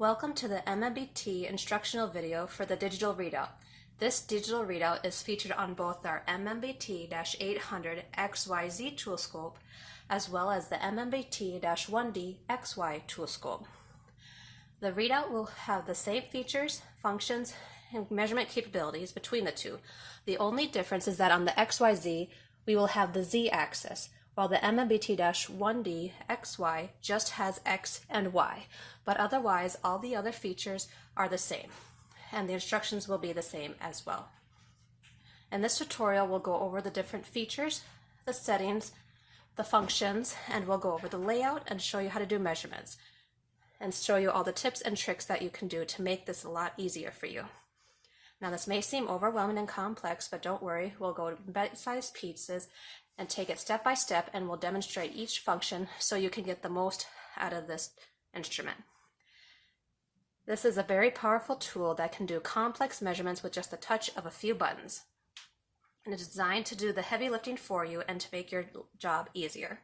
Welcome to the MMBT instructional video for the digital readout. This digital readout is featured on both our MMBT-800 XYZ toolscope as well as the MMBT-1D XY toolscope. The readout will have the same features, functions, and measurement capabilities between the two. The only difference is that on the XYZ, we will have the Z-axis, while the MMBT-1D XY just has X and Y, but otherwise all the other features are the same, and the instructions will be the same as well. In this tutorial, we'll go over the different features, the settings, the functions, and we'll go over the layout and show you how to do measurements, and show you all the tips and tricks that you can do to make this a lot easier for you. Now this may seem overwhelming and complex, but don't worry, we'll go bite-sized pieces and take it step by step, and we'll demonstrate each function so you can get the most out of this instrument. This is a very powerful tool that can do complex measurements with just the touch of a few buttons. And it's designed to do the heavy lifting for you and to make your job easier.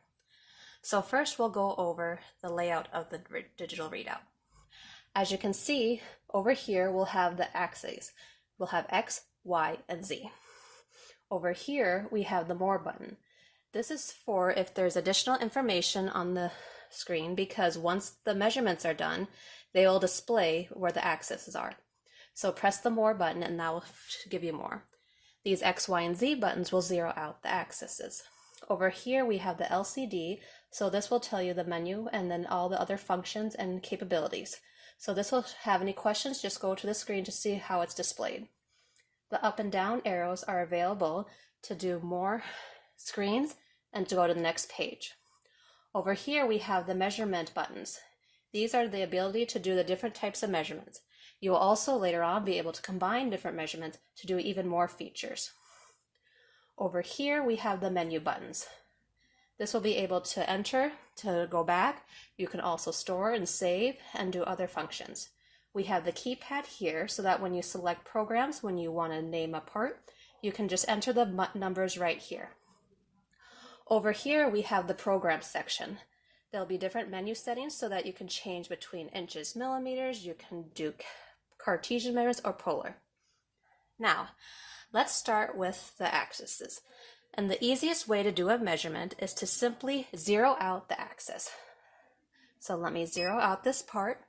So first we'll go over the layout of the digital readout. As you can see, over here we'll have the axes. We'll have X, Y, and Z. Over here we have the More button. This is for if there's additional information on the screen, because once the measurements are done, they will display where the axes are. So press the More button and that will give you more. These X, Y, and Z buttons will zero out the axes. Over here we have the LCD, so this will tell you the menu and then all the other functions and capabilities. So this will have any questions, just go to the screen to see how it's displayed. The up and down arrows are available to do more screens and to go to the next page. Over here we have the measurement buttons. These are the ability to do the different types of measurements. You will also later on be able to combine different measurements to do even more features. Over here we have the menu buttons. This will be able to enter, to go back. You can also store and save and do other functions. We have the keypad here so that when you select programs, when you want to name a part, you can just enter the numbers right here. Over here we have the program section. There'll be different menu settings so that you can change between inches, millimeters, you can do Cartesian measurements or polar. Now, let's start with the axes. And the easiest way to do a measurement is to simply zero out the axis. So let me zero out this part.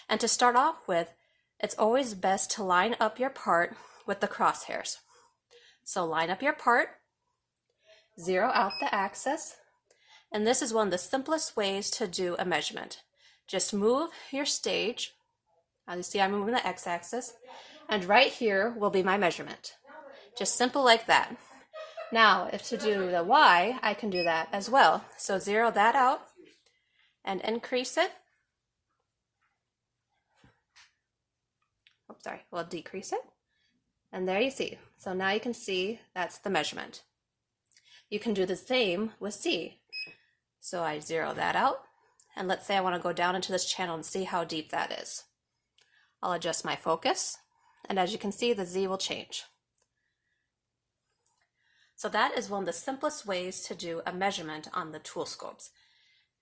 And to start off with, it's always best to line up your part with the crosshairs. So line up your part, zero out the axis, and this is one of the simplest ways to do a measurement. Just move your stage. As you see, I'm moving the x-axis, and right here will be my measurement. Just simple like that. Now, if to do the y, I can do that as well. So zero that out and increase it. We'll decrease it. And there you see. So now you can see that's the measurement. You can do the same with Z. So I zero that out. And let's say I want to go down into this channel and see how deep that is. I'll adjust my focus. And as you can see, the Z will change. So that is one of the simplest ways to do a measurement on the tool scopes.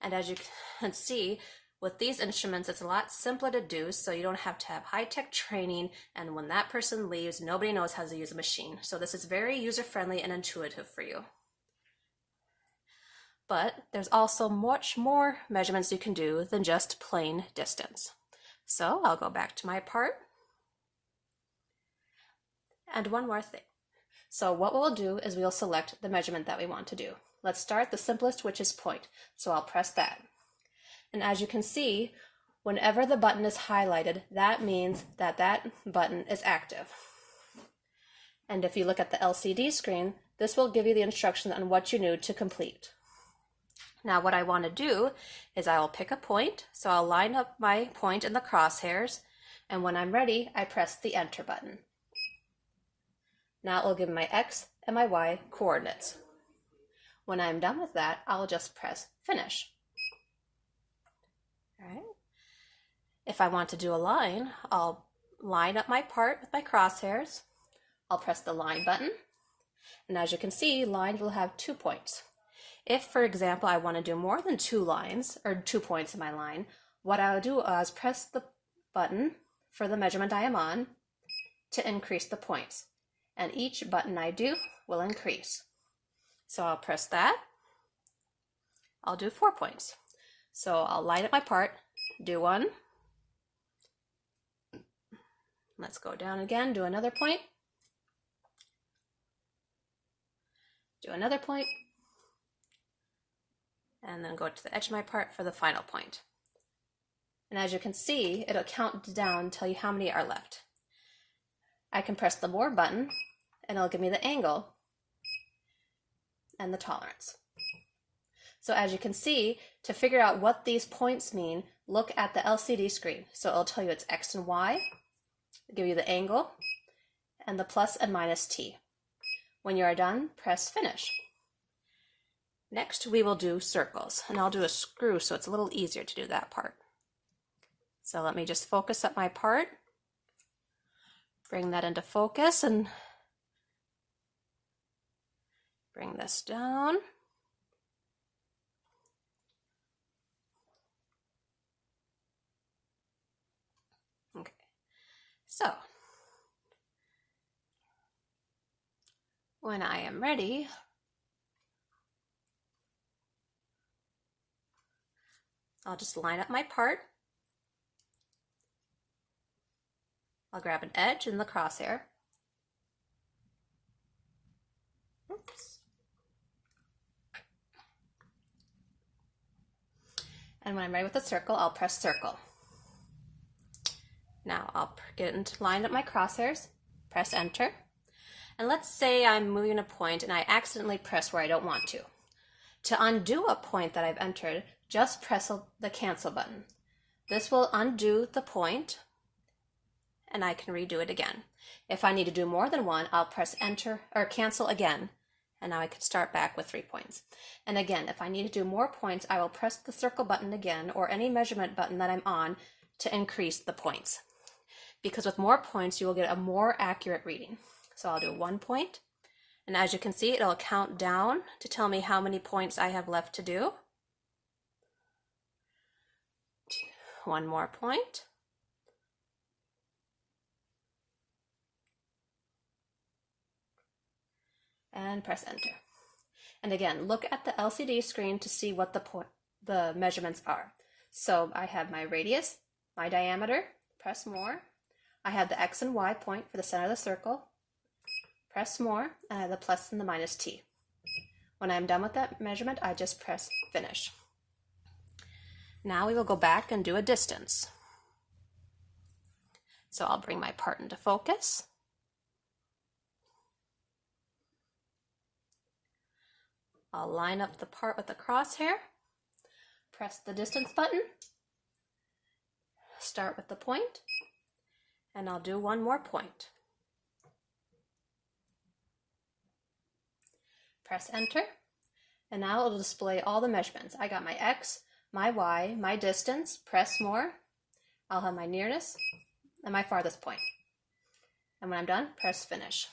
And as you can see, with these instruments, it's a lot simpler to do, so you don't have to have high-tech training, and when that person leaves, nobody knows how to use a machine. So this is very user-friendly and intuitive for you. But there's also much more measurements you can do than just plain distance. So I'll go back to my part. And one more thing. So what we'll do is we'll select the measurement that we want to do. Let's start the simplest, which is point. So I'll press that. And as you can see, whenever the button is highlighted, that means that that button is active. And if you look at the LCD screen, this will give you the instruction on what you need to complete. Now what I want to do is I will pick a point, so I'll line up my point in the crosshairs, and when I'm ready, I press the enter button. Now it will give me my X and my Y coordinates. When I'm done with that, I'll just press finish. All right. If I want to do a line, I'll line up my part with my crosshairs. I'll press the line button. And as you can see, line will have 2 points. If, for example, I want to do more than 2 lines or 2 points in my line, what I'll do is press the button for the measurement I am on to increase the points. And each button I do will increase. So I'll press that. I'll do 4 points. So I'll line up my part, do 1. Let's go down again, do another point. Do another point. And then go to the edge of my part for the final point. And as you can see, it'll count down, tell you how many are left. I can press the more button and it'll give me the angle and the tolerance. So as you can see, to figure out what these points mean, look at the LCD screen. So it'll tell you it's X and Y, it'll give you the angle, and the plus and minus T. When you are done, press finish. Next, we will do circles, and I'll do a screw so it's a little easier to do that part. So let me just focus up my part, bring that into focus, and bring this down. Okay, so when I am ready, I'll just line up my part. I'll grab an edge in the crosshair. Oops. And when I'm ready with the circle, I'll press circle. Now I'll get lined up my crosshairs, press enter. And let's say I'm moving a point and I accidentally press where I don't want to. To undo a point that I've entered, just press the cancel button. This will undo the point and I can redo it again. If I need to do more than one, I'll press enter or cancel again, and now I can start back with 3 points. And again, if I need to do more points, I will press the circle button again or any measurement button that I'm on to increase the points. Because with more points, you will get a more accurate reading. So I'll do 1 point, and as you can see, it'll count down to tell me how many points I have left to do. 1 more point. And press enter. And again, look at the LCD screen to see what the measurements are. So I have my radius, my diameter, press more. I have the X and Y point for the center of the circle, press more, and I have the plus and the minus T. When I'm done with that measurement, I just press finish. Now we will go back and do a distance. So I'll bring my part into focus. I'll line up the part with the crosshair, press the distance button, start with the point, and I'll do 1 more point. Press enter, and now it'll display all the measurements. I got my X, my Y, my distance, press more. I'll have my nearness and my farthest point. And when I'm done, press finish.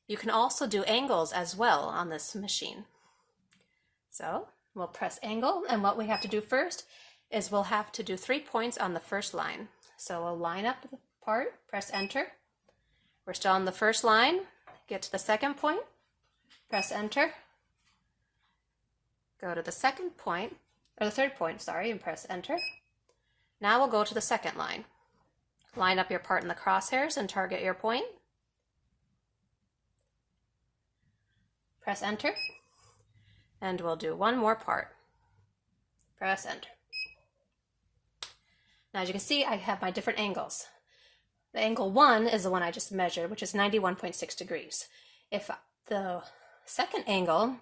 You can also do angles as well on this machine. So we'll press angle, and what we have to do first is we'll have to do 3 points on the first line. So we'll line up the part, press enter. We're still on the first line, get to the second point, press enter. Go to the second point, or the third point, sorry, and press enter. Now we'll go to the second line. Line up your part in the crosshairs and target your point. Press enter, and we'll do 1 more part. Press enter. Now as you can see, I have my different angles. The angle 1 is the one I just measured, which is 91.6 degrees. If the second angle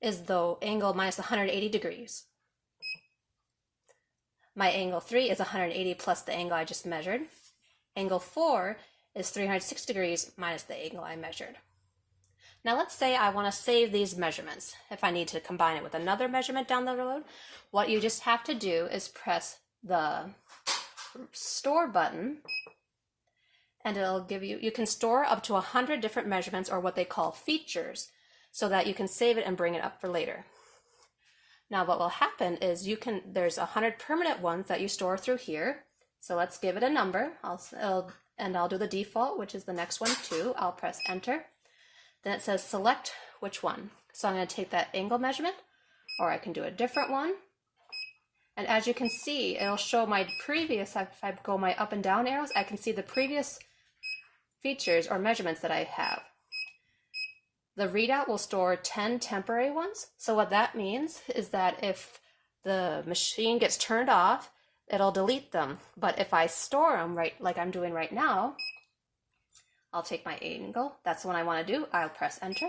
is the angle minus 180 degrees, my angle 3 is 180 plus the angle I just measured. Angle 4 is 306 degrees minus the angle I measured. Now let's say I want to save these measurements. If I need to combine it with another measurement down the road, what you just have to do is press the store button, and it'll give you can store up to 100 different measurements, or what they call features, so that you can save it and bring it up for later. Now what will happen is there's 100 permanent ones that you store through here. So let's give it a number. I'll do the default, which is the next one, 2. I'll press enter. Then it says select which one. So I'm going to take that angle measurement, or I can do a different one. And as you can see, it'll show my previous, if I go my up and down arrows, I can see the previous features or measurements that I have. The readout will store 10 temporary ones. So what that means is that if the machine gets turned off, it'll delete them. But if I store them right, like I'm doing right now, I'll take my angle. That's the one I want to do. I'll press enter,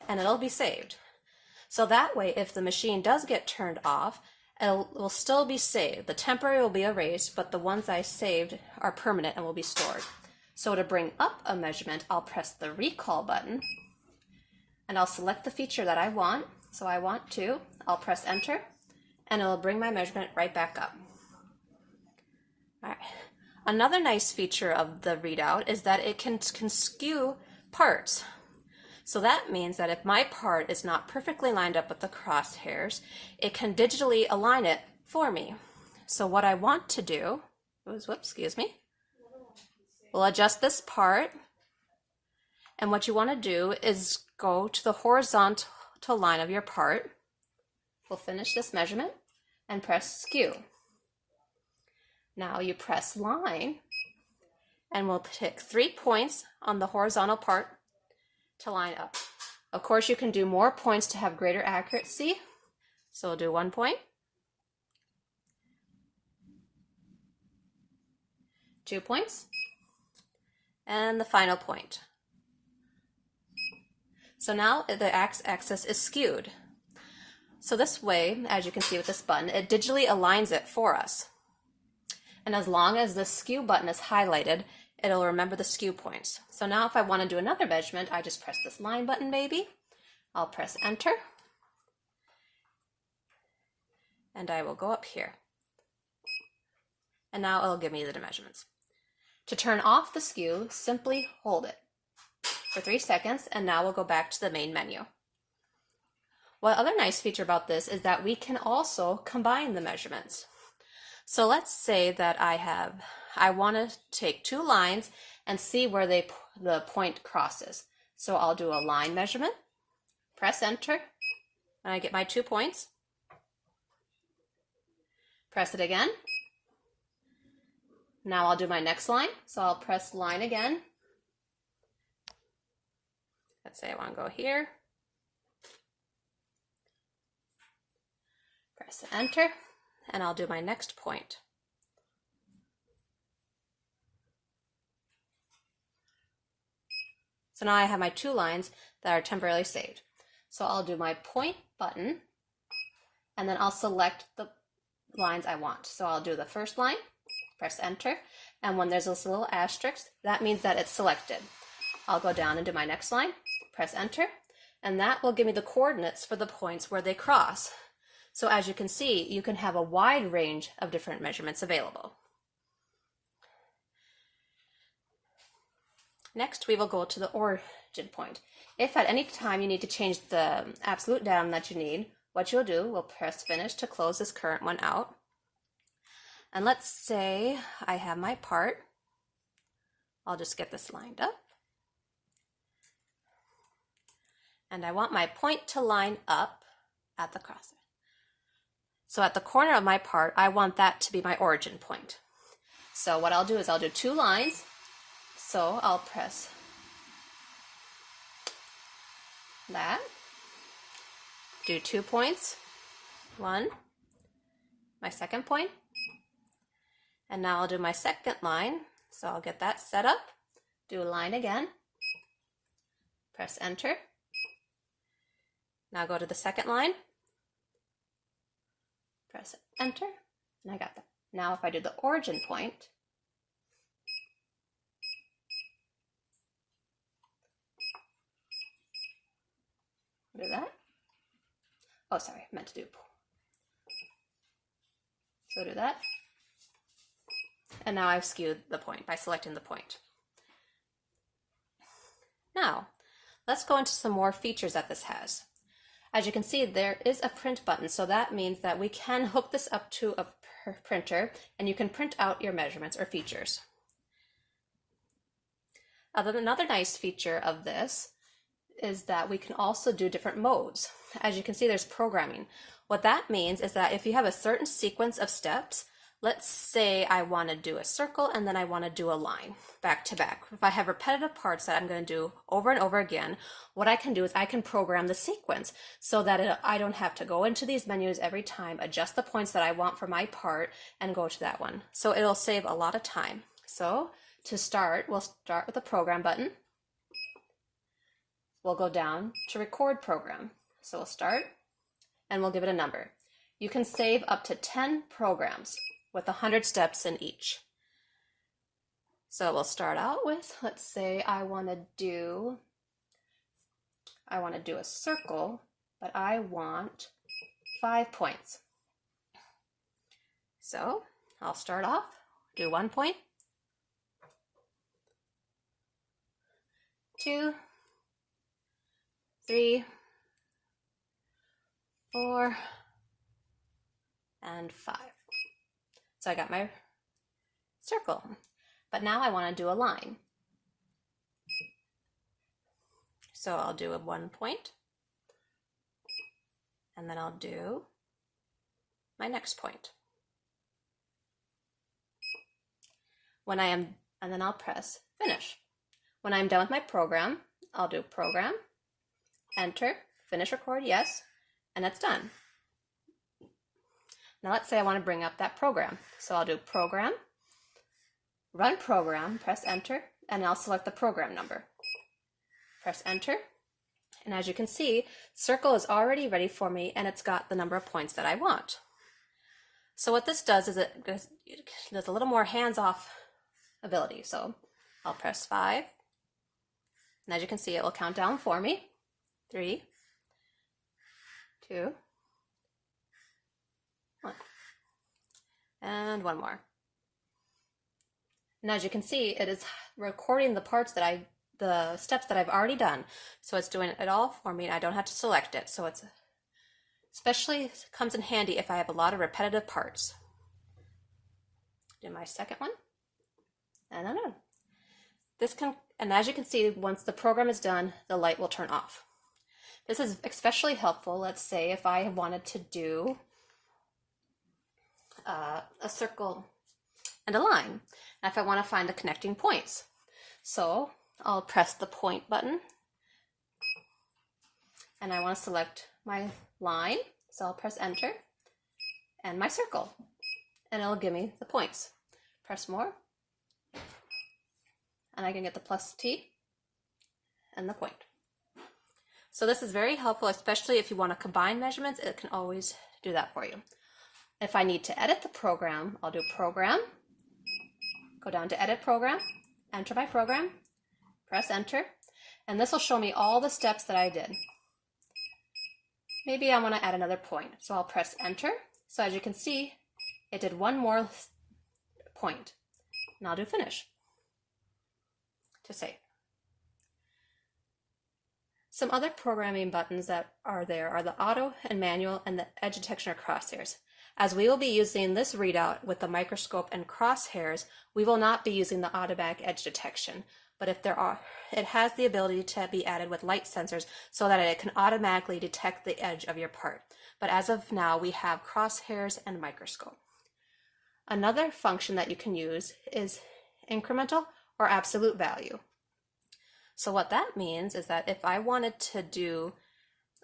and it'll be saved. So that way, if the machine does get turned off, it will still be saved. The temporary will be erased, but the ones I saved are permanent and will be stored. So to bring up a measurement, I'll press the recall button, and I'll select the feature that I want. So I want 2. I'll press enter, and it'll bring my measurement right back up. All right. Another nice feature of the readout is that it can skew parts. So that means that if my part is not perfectly lined up with the crosshairs, it can digitally align it for me. So what I want to do is, we'll adjust this part, and what you want to do is go to the horizontal line of your part. We'll finish this measurement and press skew. Now you press line, and we'll pick 3 points on the horizontal part to line up. Of course, you can do more points to have greater accuracy. So we'll do 1 point, 2 points, and the final point. So now the x-axis is skewed. So this way, as you can see with this button, it digitally aligns it for us. And as long as the skew button is highlighted, it'll remember the skew points. So now if I want to do another measurement, I just press this line button, maybe. I'll press enter, and I will go up here. And now it'll give me the measurements. To turn off the skew, simply hold it for 3 seconds, and now we'll go back to the main menu. One other nice feature about this is that we can also combine the measurements. So let's say that I want to take 2 lines and see where the point crosses. So I'll do a line measurement, press enter, and I get my 2 points. Press it again. Now I'll do my next line. So I'll press line again. Let's say I want to go here. Press enter, and I'll do my next point. So now I have my 2 lines that are temporarily saved. So I'll do my point button, and then I'll select the lines I want. So I'll do the first line, press enter, and when there's this little asterisk, that means that it's selected. I'll go down and do my next line, press enter, and that will give me the coordinates for the points where they cross. So as you can see, you can have a wide range of different measurements available. Next, we will go to the origin point. If at any time you need to change the absolute datum that you need, what you'll do, we'll press finish to close this current one out. And let's say I have my part. I'll just get this lined up. And I want my point to line up at the crosshair. So at the corner of my part, I want that to be my origin point. So what I'll do is I'll do 2 lines. So I'll press that, do 2 points, 1, my second point, and now I'll do my second line. So I'll get that set up, do a line again, press enter. Now go to the second line, press enter, and I got that. Now if I do the origin point, do that. Oh, sorry, I meant to do. So do that. And now I've skewed the point by selecting the point. Now, let's go into some more features that this has. As you can see, there is a print button, so that means that we can hook this up to a printer and you can print out your measurements or features. Another nice feature of this is that we can also do different modes. As you can see, there's programming. What that means is that if you have a certain sequence of steps, let's say I want to do a circle and then I want to do a line back to back. If I have repetitive parts that I'm going to do over and over again, what I can do is I can program the sequence so that I don't have to go into these menus every time, adjust the points that I want for my part, and go to that one. So it'll save a lot of time. So to start, we'll start with the program button. We'll go down to record program. So we'll start and we'll give it a number. You can save up to 10 programs with 100 steps in each. So we'll start out with, let's say I want to do a circle, but I want 5 points. So I'll start off, do 1 point, 2, 3, 4, and 5. So I got my circle, but now I want to do a line. So I'll do a 1 point, and then I'll do my next point. And then I'll press finish. When I'm done with my program, I'll do program, enter, finish record, yes, and it's done. Now let's say I want to bring up that program. So I'll do program, run program, press enter, and I'll select the program number. Press enter, and as you can see, circle is already ready for me and it's got the number of points that I want. So what this does is it does a little more hands-off ability. So I'll press 5, and as you can see, it will count down for me. 3, 2, 1, and one more. And as you can see, it is recording the steps that I've already done. So it's doing it all for me and I don't have to select it. So it's especially comes in handy if I have a lot of repetitive parts. Do my second one, and I'm done. And as you can see, once the program is done, the light will turn off. This is especially helpful, let's say, if I wanted to do a circle and a line, and if I want to find the connecting points. So I'll press the point button, and I want to select my line, so I'll press enter, and my circle, and it'll give me the points. Press more, and I can get the plus T and the point. So this is very helpful, especially if you want to combine measurements. It can always do that for you. If I need to edit the program, I'll do program, go down to edit program, enter my program, press enter, and this will show me all the steps that I did. Maybe I want to add another point, so I'll press enter. So as you can see, it did one more point, and I'll do finish to save. Some other programming buttons that are there are the auto and manual and the edge detection or crosshairs. As we will be using this readout with the microscope and crosshairs, we will not be using the automatic edge detection, but if there are, it has the ability to be added with light sensors so that it can automatically detect the edge of your part. But as of now, we have crosshairs and microscope. Another function that you can use is incremental or absolute value. So what that means is that if I wanted to do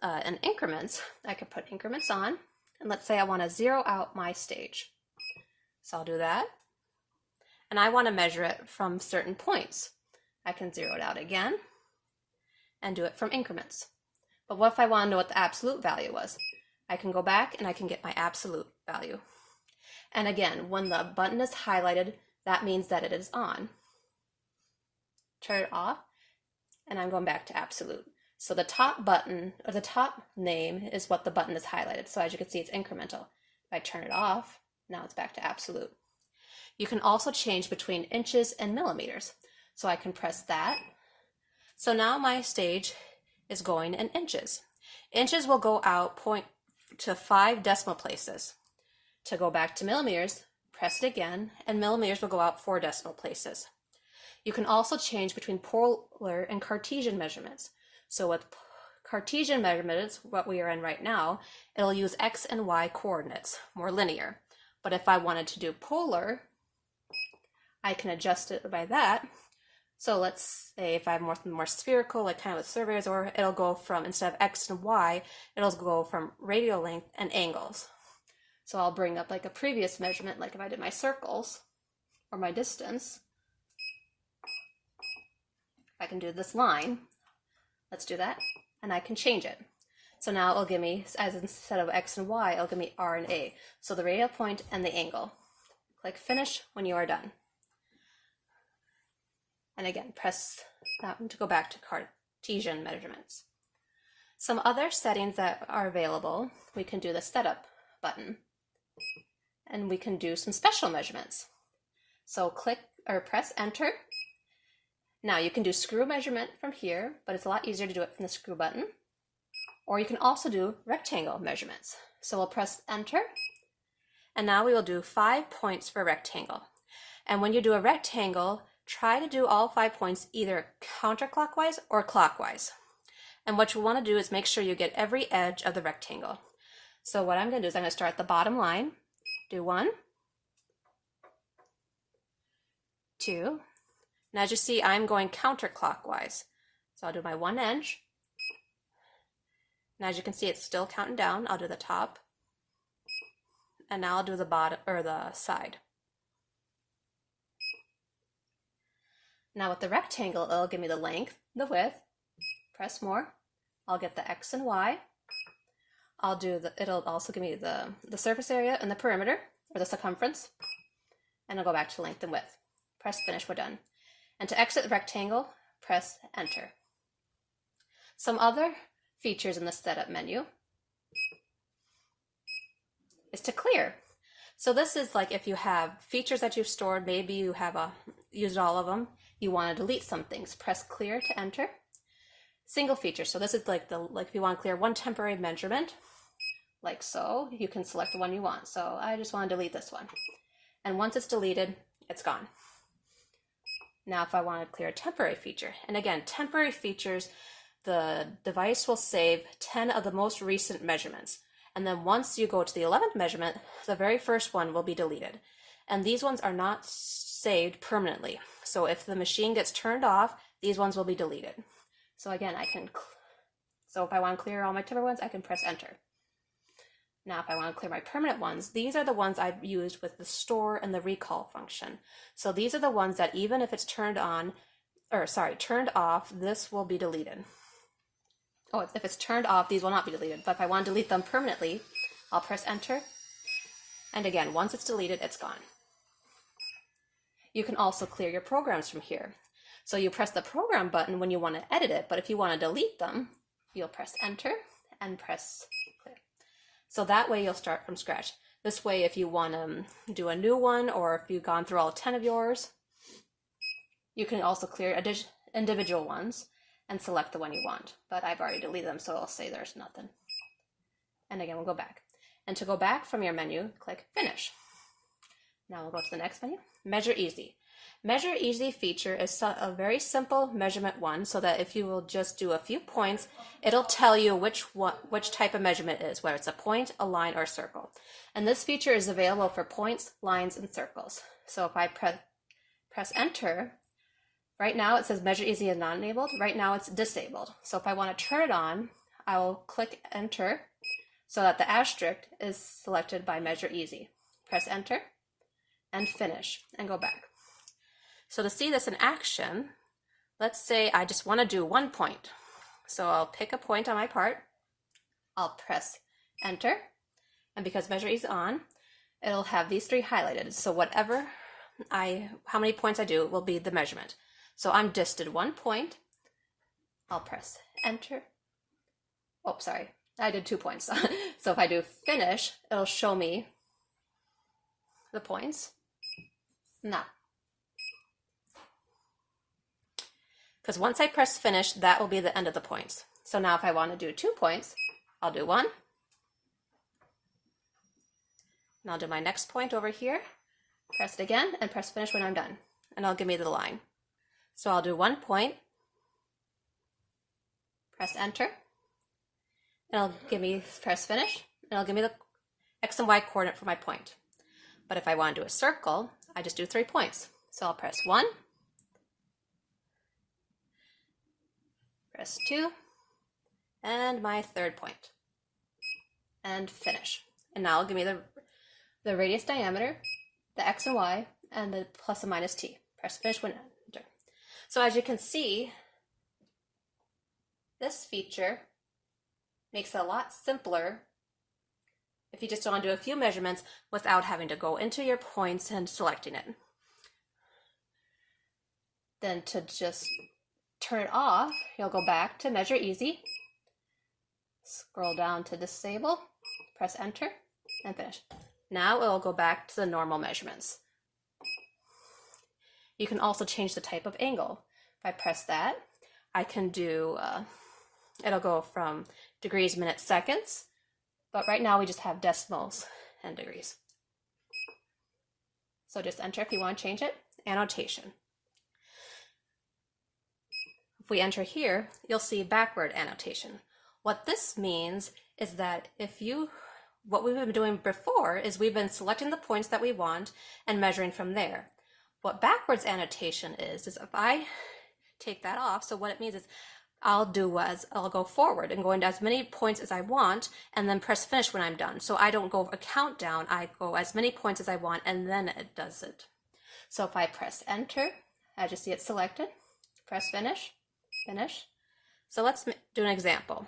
an increments, I could put increments on, and let's say I want to zero out my stage. So I'll do that, and I want to measure it from certain points. I can zero it out again and do it from increments. But what if I want to know what the absolute value was? I can go back and I can get my absolute value. And again, when the button is highlighted, that means that it is on. Turn it off, and I'm going back to absolute. So the top button, or the top name, is what the button is highlighted. So as you can see, it's incremental. If I turn it off, now it's back to absolute. You can also change between inches and millimeters. So I can press that. So now my stage is going in inches. Inches will go out point to 5 decimal places. To go back to millimeters, press it again, and millimeters will go out 4 decimal places. You can also change between polar and Cartesian measurements. So with Cartesian measurements, what we are in right now, it'll use X and Y coordinates, more linear. But if I wanted to do polar, I can adjust it by that. So let's say if I have more spherical, like kind of with surveyors, or it'll go from, instead of X and Y, it'll go from radial length and angles. So I'll bring up like a previous measurement, like if I did my circles or my distance. I can do this line. Let's do that. And I can change it. So now it'll give me, as instead of X and Y, it'll give me R and A. So the radial point and the angle. Click finish when you are done. And again, press that one to go back to Cartesian measurements. Some other settings that are available, we can do the setup button. And we can do some special measurements. So click or press enter. Now you can do screw measurement from here, but it's a lot easier to do it from the screw button. Or you can also do rectangle measurements. So we'll press enter. And now we will do 5 points for a rectangle. And when you do a rectangle, try to do all 5 points either counterclockwise or clockwise. And what you want to do is make sure you get every edge of the rectangle. So what I'm going to do is I'm going to start at the bottom line, do 1, 2, and as you see, I'm going counterclockwise. So I'll do my 1 edge, and as you can see, it's still counting down. I'll do the top, and now I'll do the bottom or the side. Now with the rectangle, it'll give me the length, the width. Press more. I'll get the X and Y. It'll also give me the surface area and the perimeter, or the circumference. And I'll go back to length and width. Press finish, we're done. And to exit the rectangle, press enter. Some other features in the setup menu is to clear. So this is like if you have features that you've stored, maybe you have used all of them, you want to delete some things, press clear to enter. Single feature, so this is like if you want to clear one temporary measurement, like so, you can select the one you want. So I just want to delete this one. And once it's deleted, it's gone. Now if I want to clear a temporary feature, and again, temporary features, the device will save 10 of the most recent measurements. And then once you go to the 11th measurement, the very first one will be deleted. And these ones are not saved permanently. So if the machine gets turned off, these ones will be deleted. So again, so if I want to clear all my temporary ones, I can press enter. Now if I want to clear my permanent ones, these are the ones I've used with the store and the recall function. So these are the ones that even if it's turned off, this will be deleted. Oh, if it's turned off, these will not be deleted. But if I want to delete them permanently, I'll press enter. And again, once it's deleted, it's gone. You can also clear your programs from here. So you press the program button when you want to edit it, but if you want to delete them, you'll press enter and press clear. So that way you'll start from scratch. This way, if you want to do a new one, or if you've gone through all 10 of yours, you can also clear individual ones and select the one you want. But I've already deleted them, so I'll say there's nothing. And again, we'll go back. And to go back from your menu, click finish. Now we'll go to the next menu, measure easy. Measure easy feature is a very simple measurement one, so that if you will just do a few points, it'll tell you which type of measurement it is, whether it's a point, a line, or a circle. And this feature is available for points, lines, and circles. So if I press enter, right now it says measure easy is not enabled. Right now it's disabled. So if I want to turn it on, I will click enter so that the asterisk is selected by measure easy. Press enter and finish and go back. So to see this in action, let's say I just want to do 1 point. So I'll pick a point on my part, I'll press enter, and because measure is on, it'll have these 3 highlighted. So how many points I do will be the measurement. So I'm just did 1 point, I'll press enter. Oh, sorry, I did 2 points. So if I do finish, it'll show me the points. Now, because once I press finish, that will be the end of the points. So now if I want to do 2 points, I'll do 1. And I'll do my next point over here, press it again, and press finish when I'm done. And it'll give me the line. So I'll do 1 point, press enter, and it'll give me, press finish, and it'll give me the X and Y coordinate for my point. But if I want to do a circle, I just do 3 points. So I'll press 1, press 2, and my 3rd point, and finish. And now it'll give me the radius diameter, the X and Y, and the plus and minus T. Press finish when enter. So as you can see, this feature makes it a lot simpler if you just want to do a few measurements without having to go into your points and selecting it. Then to just turn it off, you'll go back to Measure Easy, scroll down to Disable, press enter, and finish. Now it will go back to the normal measurements. You can also change the type of angle. If I press that, I can do, it'll go from degrees, minutes, seconds, but right now we just have decimals and degrees. So just enter if you want to change it. Annotation. If we enter here, you'll see backward annotation. What this means is that what we've been doing before is we've been selecting the points that we want and measuring from there. What backwards annotation is if I take that off, so what it means is I'll go forward and go into as many points as I want and then press finish when I'm done. So I don't go a countdown, I go as many points as I want and then it does it. So if I press enter, I just see it selected, press finish, finish. So let's do an example.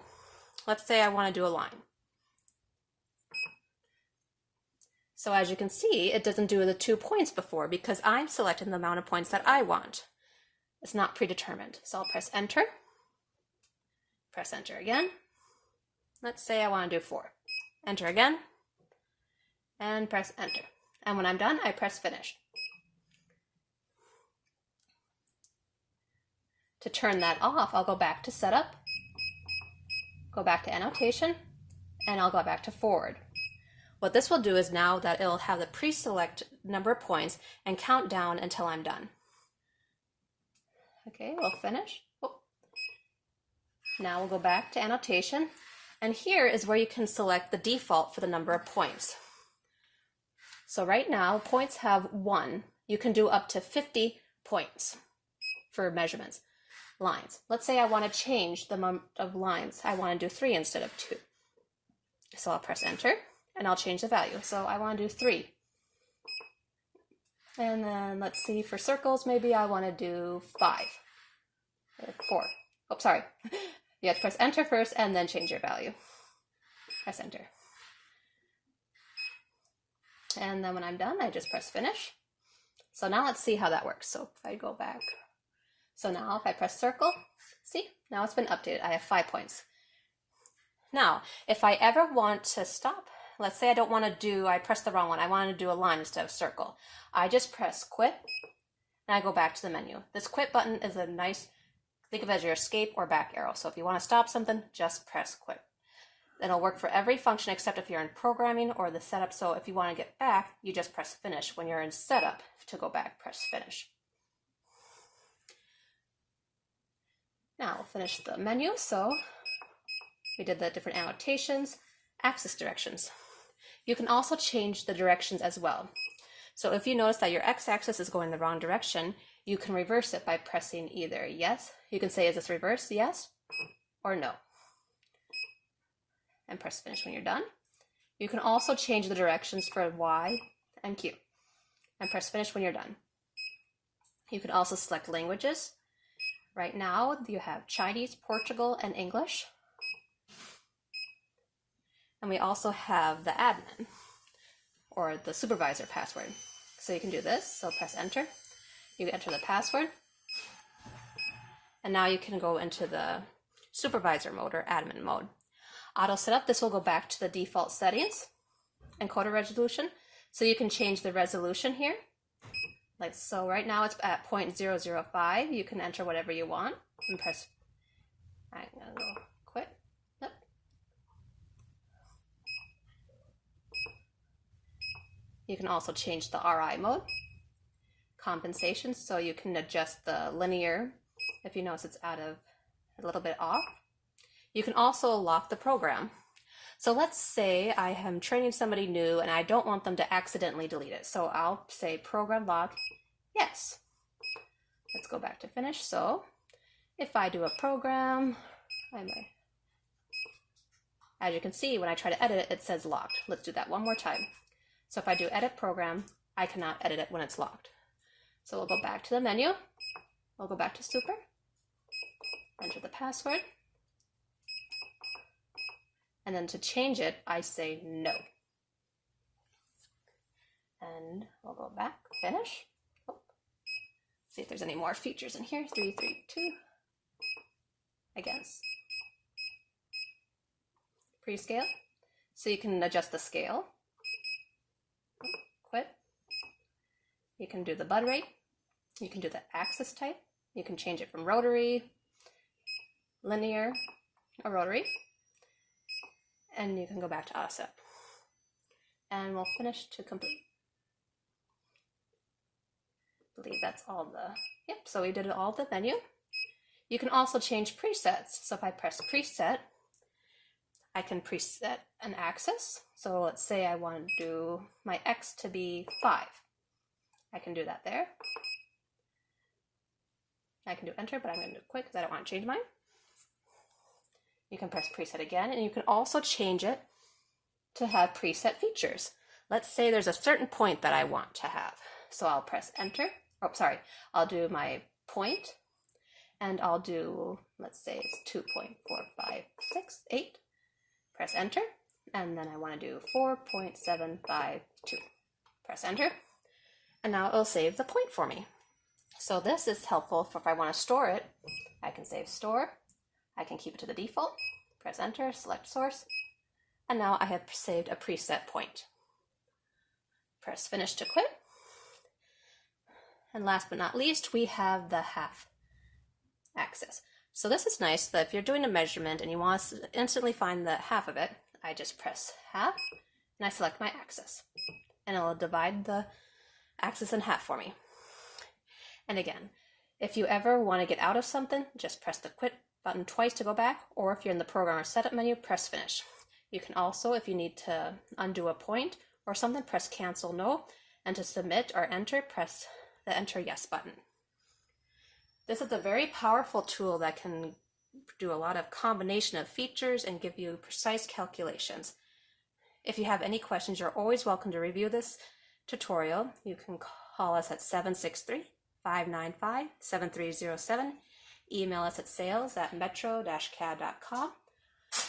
Let's say I want to do a line. So as you can see, it doesn't do the 2 points before because I'm selecting the amount of points that I want. It's not predetermined. So I'll press enter again. Let's say I want to do 4. Enter again, and press enter. And when I'm done, I press finish. To turn that off, I'll go back to setup, go back to annotation, and I'll go back to forward. What this will do is now that it'll have the pre-select number of points and count down until I'm done. Okay, we'll finish. Oh. Now we'll go back to annotation, and here is where you can select the default for the number of points. So right now, points have 1. You can do up to 50 points for measurements. Lines. Let's say I want to change the amount of lines. I want to do 3 instead of 2. So I'll press enter, and I'll change the value. So I want to do 3. And then let's see, for circles, maybe I want to do 5 or 4. Oh, sorry. You have to press enter first and then change your value. Press enter. And then when I'm done, I just press finish. So now let's see how that works. So if I go back. So now if I press circle, see, now it's been updated. I have 5 points. Now, if I ever want to stop, let's say I don't want to do, I pressed the wrong one. I want to do a line instead of circle. I just press quit and I go back to the menu. This quit button is a nice, think of it as your escape or back arrow. So if you want to stop something, just press quit. It'll work for every function except if you're in programming or the setup. So if you want to get back, you just press finish. When you're in setup, to go back, press finish. Now we'll finish the menu. So we did the different annotations, axis directions. You can also change the directions as well. So if you notice that your x-axis is going the wrong direction, you can reverse it by pressing either yes. You can say, is this reverse? Yes or no. And press finish when you're done. You can also change the directions for Y and Q and press finish when you're done. You can also select languages. Right now you have Chinese, Portugal, and English. And we also have the admin or the supervisor password. So you can do this. So press enter. You enter the password. And now you can go into the supervisor mode or admin mode. Auto setup, this will go back to the default settings. Encoder resolution. So you can change the resolution here. Like so right now it's at 0.005. You can enter whatever you want and press, I'm gonna go You can also change the RI mode. Compensation, so you can adjust the linear if you notice it's out of a little bit off. You can also lock the program. So let's say I am training somebody new and I don't want them to accidentally delete it. So I'll say program lock, yes. Let's go back to finish. So if I do a program, as you can see, when I try to edit it, it says locked. Let's do that one more time. So if I do edit program, I cannot edit it when it's locked. So we'll go back to the menu. We'll go back to super, enter the password. And then to change it, I say no. And we'll go back, finish. Oh. See if there's any more features in here. 3, 3, 2. I guess. Prescale. So you can adjust the scale. Quit. You can do the bud rate. You can do the axis type. You can change it from rotary, linear, or rotary. And you can go back to auto set. And we'll finish to complete. I believe that's all the, yep, so we did all the menu. You can also change presets. So if I press preset, I can preset an axis. So let's say I want to do my X to be 5. I can do that there. I can do enter, but I'm going to do it quick because I don't want to change mine. You can press preset again, and you can also change it to have preset features. Let's say there's a certain point that I want to have. So I'll press enter. Oh, sorry. I'll do my point, and I'll do, let's say it's 2.456.8. Press enter, and then I want to do 4.752. Press enter, and now it'll save the point for me. So this is helpful for if I want to store it. I can save store. I can keep it to the default, press enter, select source, and now I have saved a preset point. Press finish to quit. And last but not least, we have the half axis. So this is nice that if you're doing a measurement and you want to instantly find the half of it, I just press half and I select my axis. And it'll divide the axis in half for me. And again, if you ever want to get out of something, just press the quit button twice to go back, or if you're in the program or setup menu, press finish. You can also, if you need to undo a point or something, press cancel no, and to submit or enter, press the enter yes button. This is a very powerful tool that can do a lot of combination of features and give you precise calculations. If you have any questions, you're always welcome to review this tutorial. You can call us at 763-595-7307. Email us at sales@metro-cad.com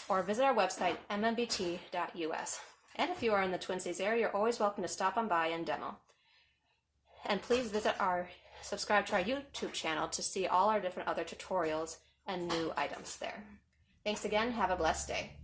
or visit our website MMBT.us. And if you are in the Twin Cities area, you're always welcome to stop on by and demo. And please subscribe to our YouTube channel to see all our different other tutorials and new items there. Thanks again. Have a blessed day.